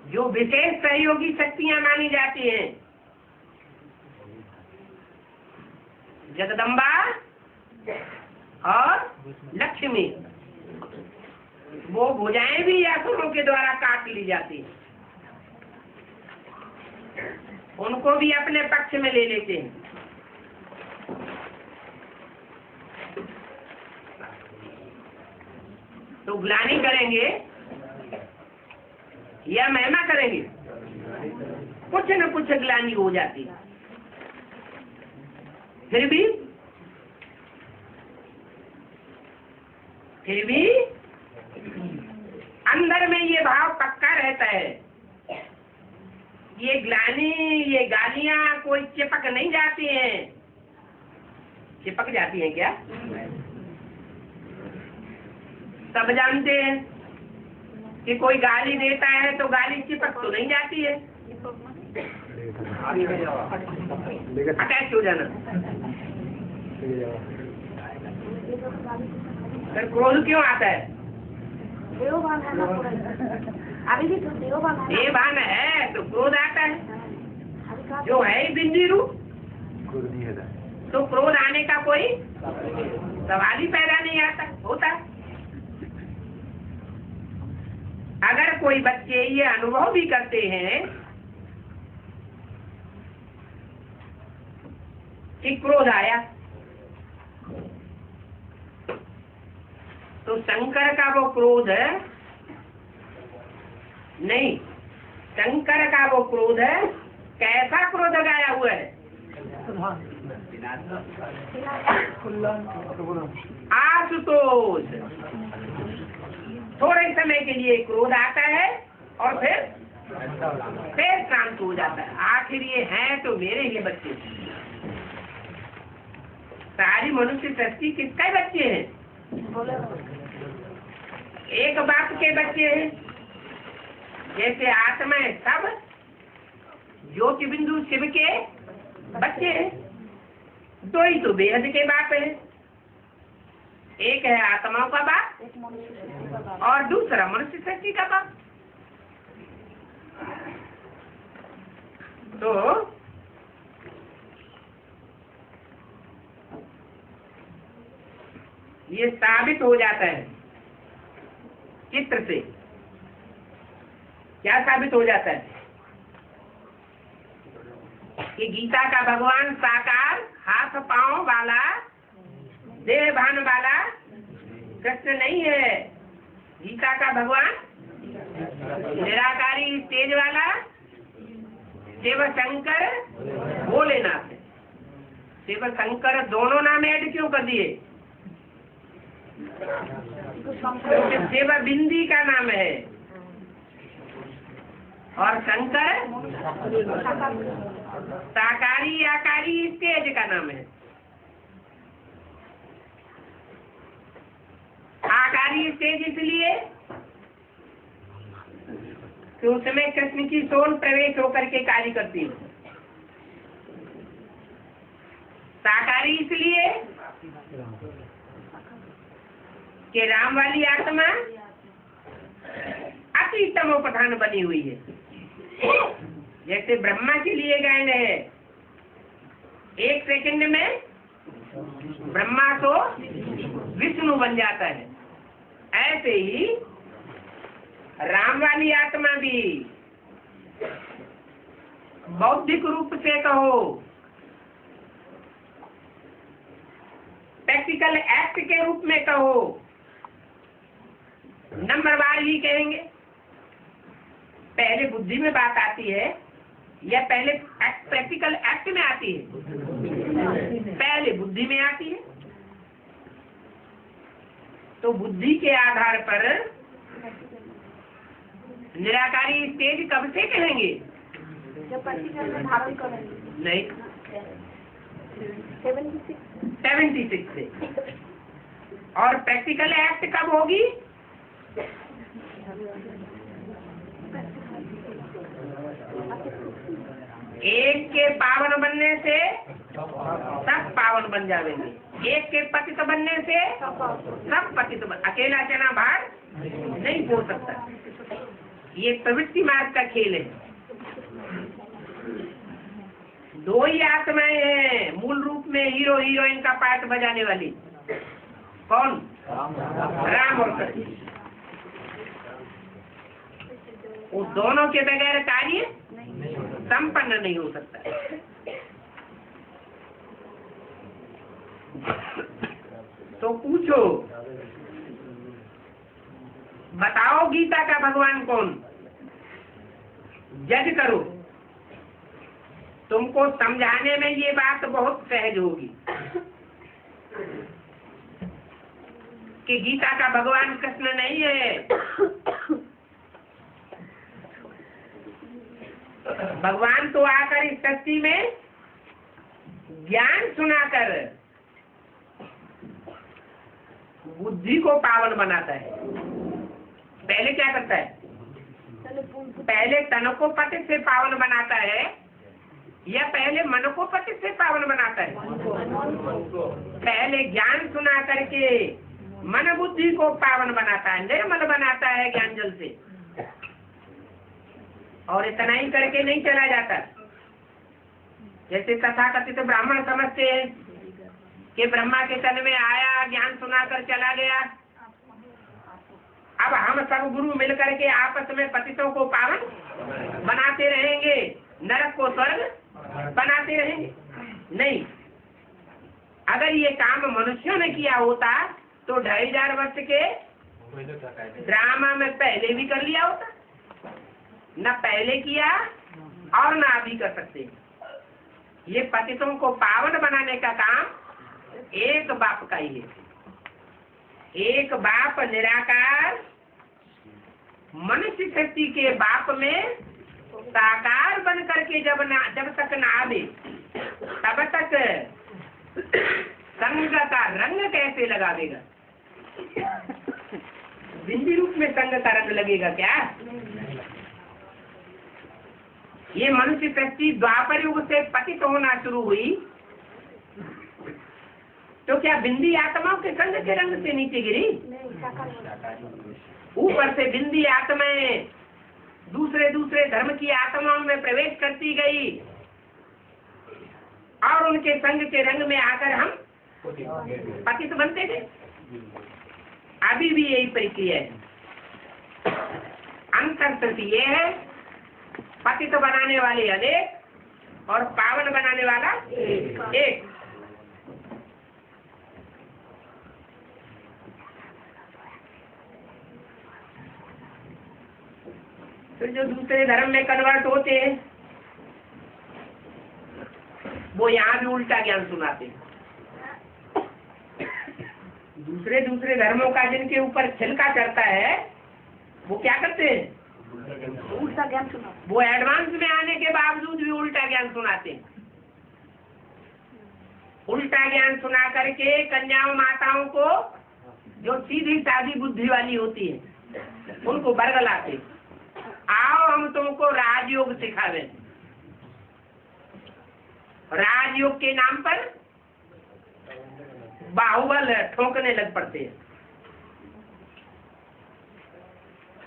जो विशेष सहयोगी शक्तियां मानी जाती हैं, जगदम्बा और लक्ष्मी, वो भुजाएं भी असुरों के द्वारा काट ली जाती हैं, उनको भी अपने पक्ष में ले लेते हैं। तो ग्लानि करेंगे या महिमा करेंगे, कुछ न कुछ ग्लानि हो जाती है। फिर भी अंदर में ये भाव पक्का रहता है, ये ग्लानि, ये गालियां कोई चिपक नहीं जाती हैं। चिपक जाती हैं क्या? सब जानते हैं कि कोई गाली देता है तो गाली चिपक तो नहीं जाती है, अटैच हो जाना। फिर क्रोध क्यों आता है? अभी भी तो देवभान है तो क्रोध आता है, जो है ही बिंदी रूप, तो क्रोध आने का कोई सवाल ही पैदा नहीं आता होता। अगर कोई बच्चे ये अनुभव भी करते हैं कि क्रोध आया, तो शंकर का वो क्रोध है नहीं, शंकर का वो क्रोध है, कैसा क्रोध गाया हुआ है? आशुतोष। थोड़े समय के लिए क्रोध आता है और फिर शांत हो जाता है। आखिर ये हैं तो मेरे ही बच्चे। सारी मनुष्य सृष्टि किसके बच्चे हैं? एक बाप के बच्चे हैं। जैसे आत्मा सब ज्योति बिंदु शिव के बच्चे हैं। दो ही तो बेहद के बाप है, एक है आत्माओं का बाप और दूसरा मनुष्य सृष्टि का बाप। तो ये साबित हो जाता है चित्र से। क्या साबित हो जाता है? कि गीता का भगवान साकार हाथ पांव वाला देह भान वाला कृष्ण नहीं है। गीता का भगवान निराकारी तेज वाला शिव शंकर भोलेनाथ है। शिव शंकर दोनों नाम ऐड क्यों कर दिए? क्योंकि शिव बिंदी का नाम है और शंकर साकारी आकारी तेज का नाम है। आकारी तेज इसलिए कि उसमें कृष्ण की सोल प्रवेश होकर के कार्य करती है। साकारी इसलिए कि राम वाली आत्मा अति तमो प्रधान बनी हुई है। जैसे ब्रह्मा के लिए गायन है, एक सेकंड में ब्रह्मा तो विष्णु बन जाता है, ऐसे ही राम वाली आत्मा भी बौद्धिक रूप से कहो, प्रैक्टिकल एक्ट के रूप में कहो, नंबरवार ही कहेंगे। पहले बुद्धि में बात आती है या पहले प्रैक्टिकल एक्ट में आती है? पहले बुद्धि में आती है। तो बुद्धि के आधार पर निराकारी स्टेज कब से कहेंगे? जब प्रैक्टिकल में धारण करेंगे। नहीं, 76 से। और प्रैक्टिकल एक्ट कब होगी? एक के पावन बनने से सब पावन बन जाएंगे, एक के पतित बनने से सब पतित अकेला चना भार नहीं हो सकता। ये प्रवृत्ति मार्ग का खेल है। दो ही आत्माएं हैं मूल रूप में हीरो हीरोइन का पार्ट बजाने वाली। कौन? राम और कृष्ण। वो दोनों के बगैर कार्य संपन्न नहीं हो सकता। तो पूछो, बताओ गीता का भगवान कौन? जज करो। तुमको समझाने में ये बात बहुत सहज होगी कि गीता का भगवान कृष्ण नहीं है। भगवान तो आकर इस सृष्टि में ज्ञान सुनाकर बुद्धि को पावन बनाता है। पहले क्या करता है? पहले तन को पति से पावन बनाता है या पहले मन को पति से पावन बनाता है? पहले ज्ञान सुना करके मन बुद्धि को पावन बनाता है, निर्मल बनाता है ज्ञान जल से। और इतना ही करके नहीं चला जाता। जैसे तथाकथित ब्राह्मण समझते हैं कि ब्रह्मा के तन में आया, ज्ञान सुनाकर चला गया। अब हम सब गुरु मिलकर के आपस में पतितों को पावन बनाते रहेंगे, नरक को स्वर्ग बनाते रहेंगे। नहीं, अगर ये काम मनुष्यों ने किया होता तो 2500 वर्ष के ड्रामा में पहले भी कर लिया होता। न पहले किया और न अभी कर सकते। ये पतितों को पावन बनाने का काम एक बाप का ही है। एक बाप निराकार मनुष्य शक्ति के बाप में साकार बन करके जब तक न आवे तब तक संग का रंग कैसे लगावेगा? बिंदी रूप में संग का रंग लगेगा क्या? ये मनुष्य सृष्टि द्वापर युग से पतित होना शुरू हुई तो क्या बिंदी आत्माओं के संग के रंग से नीचे गिरी? ऊपर से बिंदी आत्माएं दूसरे दूसरे धर्म की आत्माओं में प्रवेश करती गई और उनके संग के रंग में आकर हम पतित बनते थे। अभी भी यही प्रक्रिया है। अंतर सिर्फ ये है, पतित बनाने वाले अनेक और पावन बनाने वाला एक। फिर जो दूसरे धर्म में कन्वर्ट होते हैं वो यहाँ भी उल्टा ज्ञान सुनाते हैं। दूसरे दूसरे धर्मों का जिनके ऊपर छिलका चढ़ता है वो क्या करते हैं? उल्टा ज्ञान सुना। वो एडवांस में आने के बावजूद भी उल्टा ज्ञान सुनाते हैं। उल्टा ज्ञान सुना करके कन्याओं माताओं को जो सीधी सादी बुद्धि वाली होती है उनको बरगलाते, आओ हम तुमको राजयोग सिखावे। राजयोग के नाम पर बाहुबल ठोकने लग पड़ते हैं।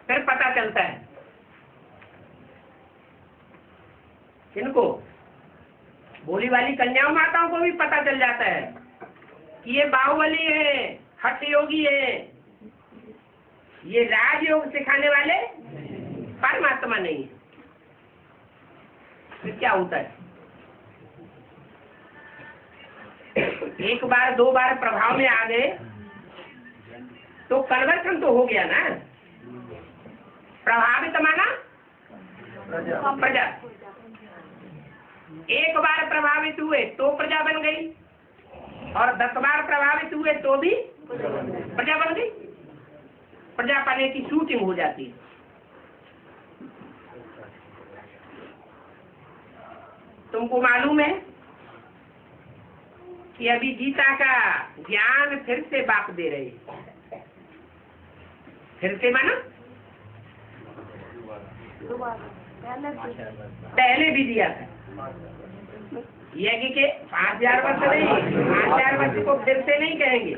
फिर पता चलता है इनको, बोली वाली कन्याओं माताओं को भी पता चल जाता है कि ये बाहुबली है, हठ योगी है, ये राजयोग सिखाने वाले परमात्मा नहीं। फिर क्या होता है? एक बार दो बार प्रभाव में आ गए तो कन्वर्सन तो हो गया ना। प्रभावित माना प्रजा। एक बार प्रभावित हुए तो प्रजा बन गई और 10 बार प्रभावित हुए तो भी प्रजा बन गई। प्रजा पाने की शूटिंग हो जाती है। तुमको मालूम है कि अभी गीता का ज्ञान फिर से बाप दे रहे हैं। फिर से माना पहले भी दिया था। यज्ञ के 5000 वर्ष नहीं, 5000 वर्ष को फिर से नहीं कहेंगे।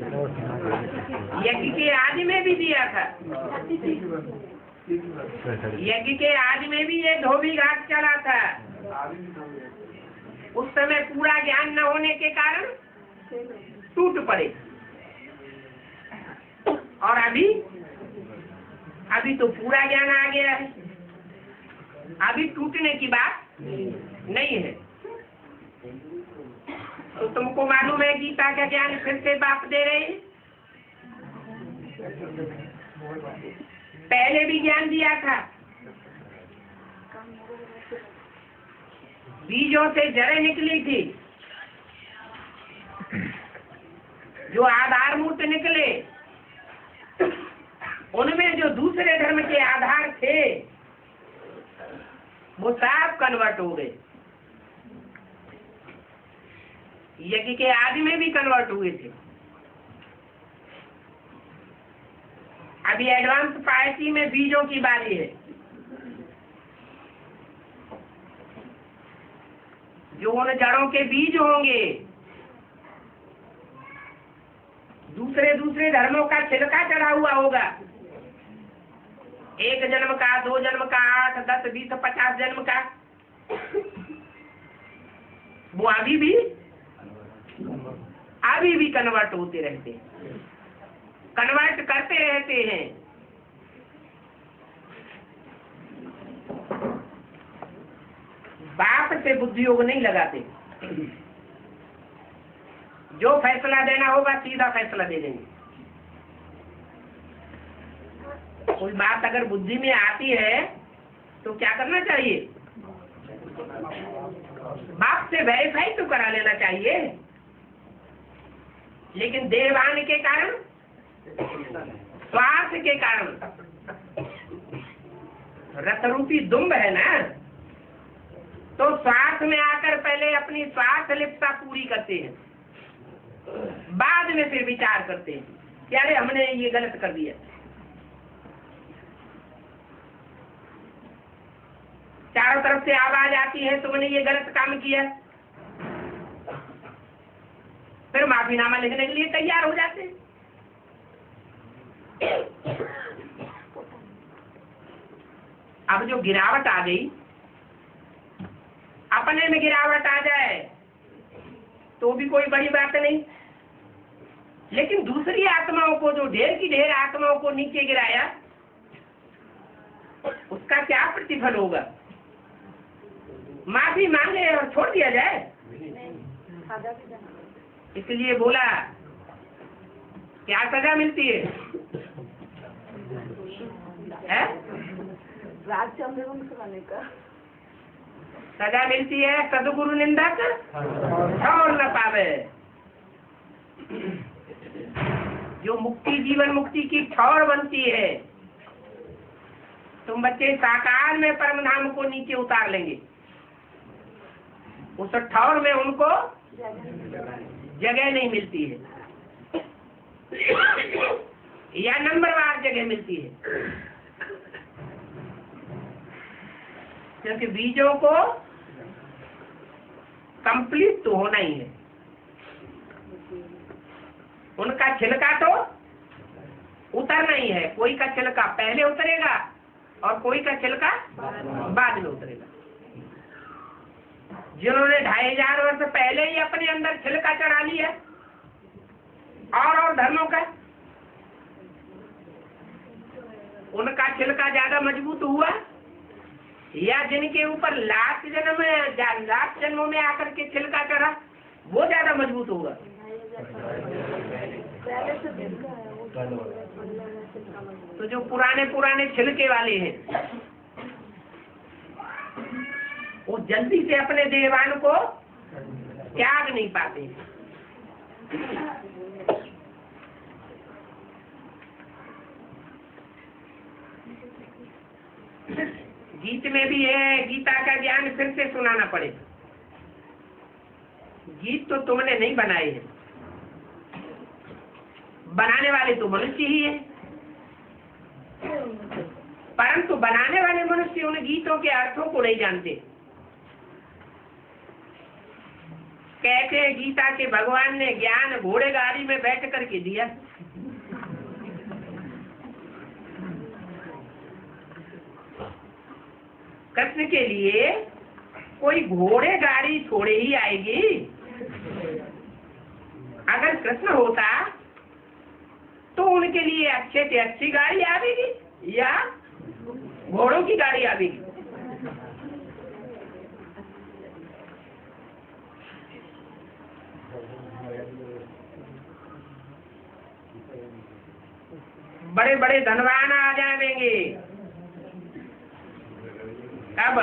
यज्ञ के आदि में भी दिया था। यज्ञ के आदि में भी ये धोबी घाट चला था। उस समय पूरा ज्ञान न होने के कारण टूट पड़े। और अभी तो पूरा ज्ञान आ गया है। अभी टूटने की बात नहीं है। तो तुमको मालूम है गीता का ज्ञान फिर से बाप दे रहे हैं। पहले भी ज्ञान दिया था। बीजों से जड़ें निकली थी, जो आधारभूत निकले, उनमें जो दूसरे धर्म के आधार थे वो सब कन्वर्ट हो गए। यज्ञ के आदि में भी कन्वर्ट हुए थे। अभी एडवांस पायसी में बीजों की बारी है। जो उन जड़ों के बीज होंगे, दूसरे दूसरे धर्मों का छिलका चढ़ा हुआ होगा। 1 जन्म का, 2 जन्म का, 8, 10, 20, 50 जन्म का, वो अभी भी कन्वर्ट होते रहते हैं, कन्वर्ट करते रहते हैं। बाप से बुद्धि योग नहीं लगाते। जो फैसला देना होगा सीधा फैसला दे देंगे। कोई बात अगर बुद्धि में आती है तो क्या करना चाहिए? बाप से वेरीफाई तो करा लेना चाहिए। लेकिन देवान के कारण, स्वार्थ के कारण, रथरूपी दुम्ब है ना, तो स्वार्थ में आकर पहले अपनी स्वार्थ लिप्तता पूरी करते हैं, बाद में फिर विचार करते हैं कि अरे हमने ये गलत कर दिया। चारों तरफ से आवाज आती है तुमने ये गलत काम किया, फिर माफीनामा लिखने के लिए तैयार हो जाते हैं। अब जो गिरावट आ गई, अपने में गिरावट आ जाए तो भी कोई बड़ी बात नहीं, लेकिन दूसरी आत्माओं को, जो ढेर की ढेर आत्माओं को नीचे गिराया, उसका क्या प्रतिफल होगा? माफी मांगे और छोड़ दिया जाए? इसलिए बोला क्या सजा मिलती है? सजा मिलती है सदगुरु निंदक छोड़ न पावे। जो मुक्ति, जीवन मुक्ति की ठौर बनती है, तुम बच्चे साकार में परम धाम को नीचे उतार लेंगे, उस ठौर में उनको जगह नहीं मिलती है, या नंबरवार जगह मिलती है। क्योंकि बीजों को कंप्लीट तो होना ही है। उनका छिलका तो उतरना ही है। कोई का छिलका पहले उतरेगा और कोई का छिलका बाद में उतरेगा। जिन्होंने 2500 वर्ष पहले ही अपने अंदर छिलका चढ़ा लिया और धर्मों का, उनका छिलका ज्यादा मजबूत हुआ, या जिनके ऊपर लाख जन्मों में आकर के छिलका चढ़ा वो ज्यादा मजबूत होगा? तो जो पुराने छिलके वाले हैं वो जल्दी से अपने देवान को त्याग नहीं पाते। गीत में भी है, गीता का ज्ञान फिर से सुनाना पड़ेगा। गीत तो तुमने नहीं बनाए हैं, बनाने वाले तो मनुष्य ही है, परंतु बनाने वाले मनुष्य उन गीतों के अर्थों को नहीं जानते। कहते हैं गीता के भगवान ने ज्ञान घोड़े गाड़ी में बैठ करके दिया। कृष्ण के लिए कोई घोड़े गाड़ी थोड़े ही आएगी। अगर कृष्ण होता तो उनके लिए अच्छे से अच्छी गाड़ी आवेगी या घोड़ों की गाड़ी आवेगी। बड़े बड़े धनवान आ जाएंगे। कब?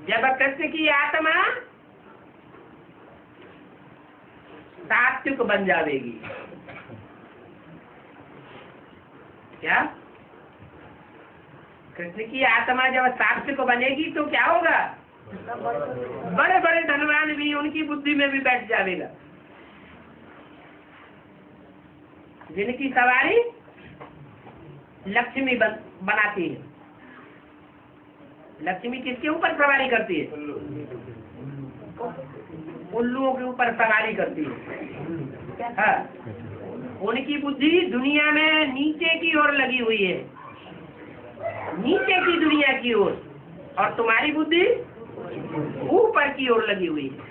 जब कृष्ण की आत्मा सात्विक बन जाएगी। क्या? कृष्ण की आत्मा जब सात्विक बनेगी तो क्या होगा? बड़े बड़े धनवान भी उनकी बुद्धि में भी बैठ जाएगा। जिनकी सवारी लक्ष्मी बनाती है। लक्ष्मी किसके ऊपर सवारी करती है? उल्लुओं के ऊपर सवारी करती है। हाँ। उनकी बुद्धि दुनिया में नीचे की ओर लगी हुई है, नीचे की दुनिया की ओर, और तुम्हारी बुद्धि ऊपर की ओर लगी हुई है।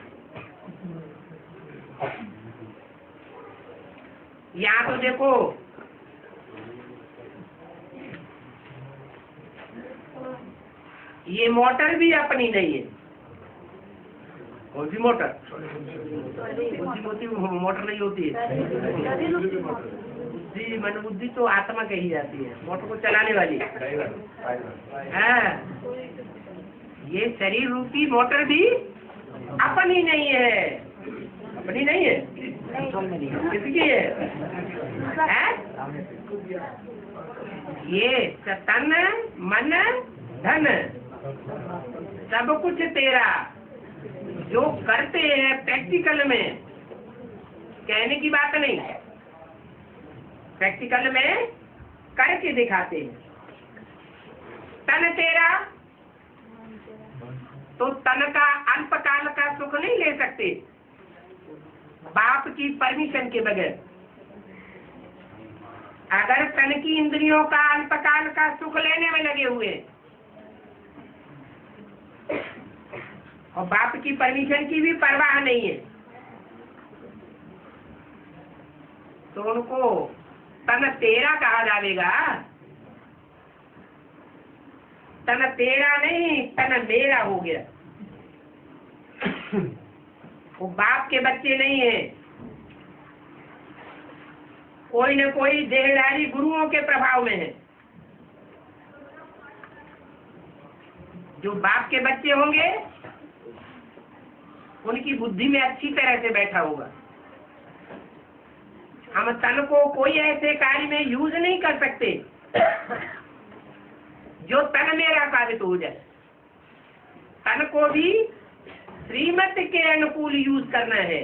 यहाँ तो देखो, ये मोटर भी अपनी नहीं है। कौन सी मोटर? मोटर नहीं होती है। बुद्धि मन बुद्धि तो आत्मा कही जाती है, मोटर को चलाने वाली। हाँ, ये शरीर रूपी मोटर भी अपनी नहीं है। अपनी नहीं है, किसकी है? ये तन मन धन सब कुछ तेरा। जो करते हैं प्रैक्टिकल में, कहने की बात नहीं, प्रैक्टिकल में करके दिखाते हैं। तन तेरा, तो तन का अल्पकाल का सुख नहीं ले सकते बाप की परमिशन के बगैर। अगर तन की इंद्रियों का अल्पकाल का सुख लेने में लगे हुए और बाप की परमिशन की भी परवाह नहीं है, तो उनको तन तेरा कहा जाएगा। तन तेरा नहीं, तन मेरा हो गया। वो बाप के बच्चे नहीं है, कोई न कोई देहधारी गुरुओं के प्रभाव में है। जो बाप के बच्चे होंगे उनकी बुद्धि में अच्छी तरह से बैठा होगा। हम तन को कोई ऐसे कार्य में यूज नहीं कर सकते जो तन मेरा साबित हो जाए। तन को भी श्रीमत के अनुकूल यूज करना है,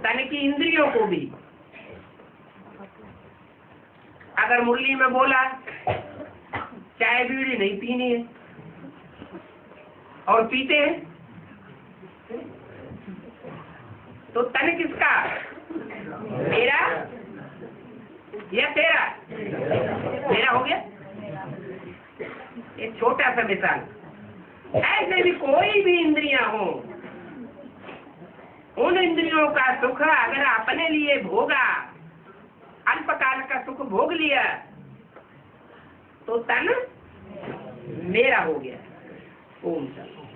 तन की इंद्रियों को भी। अगर मुरली में बोला चाय बीड़ी नहीं पीनी है और पीते हैं, तो तन किसका? मेरा या तेरा? मेरा हो गया। एक छोटा सा मिसाल, ऐसे भी कोई भी इंद्रियां हो, उन इंद्रियों का सुख अगर अपने लिए भोगा, अल्पकाल का सुख भोग लिया, तो तन मेरा हो गया। ओम शांति।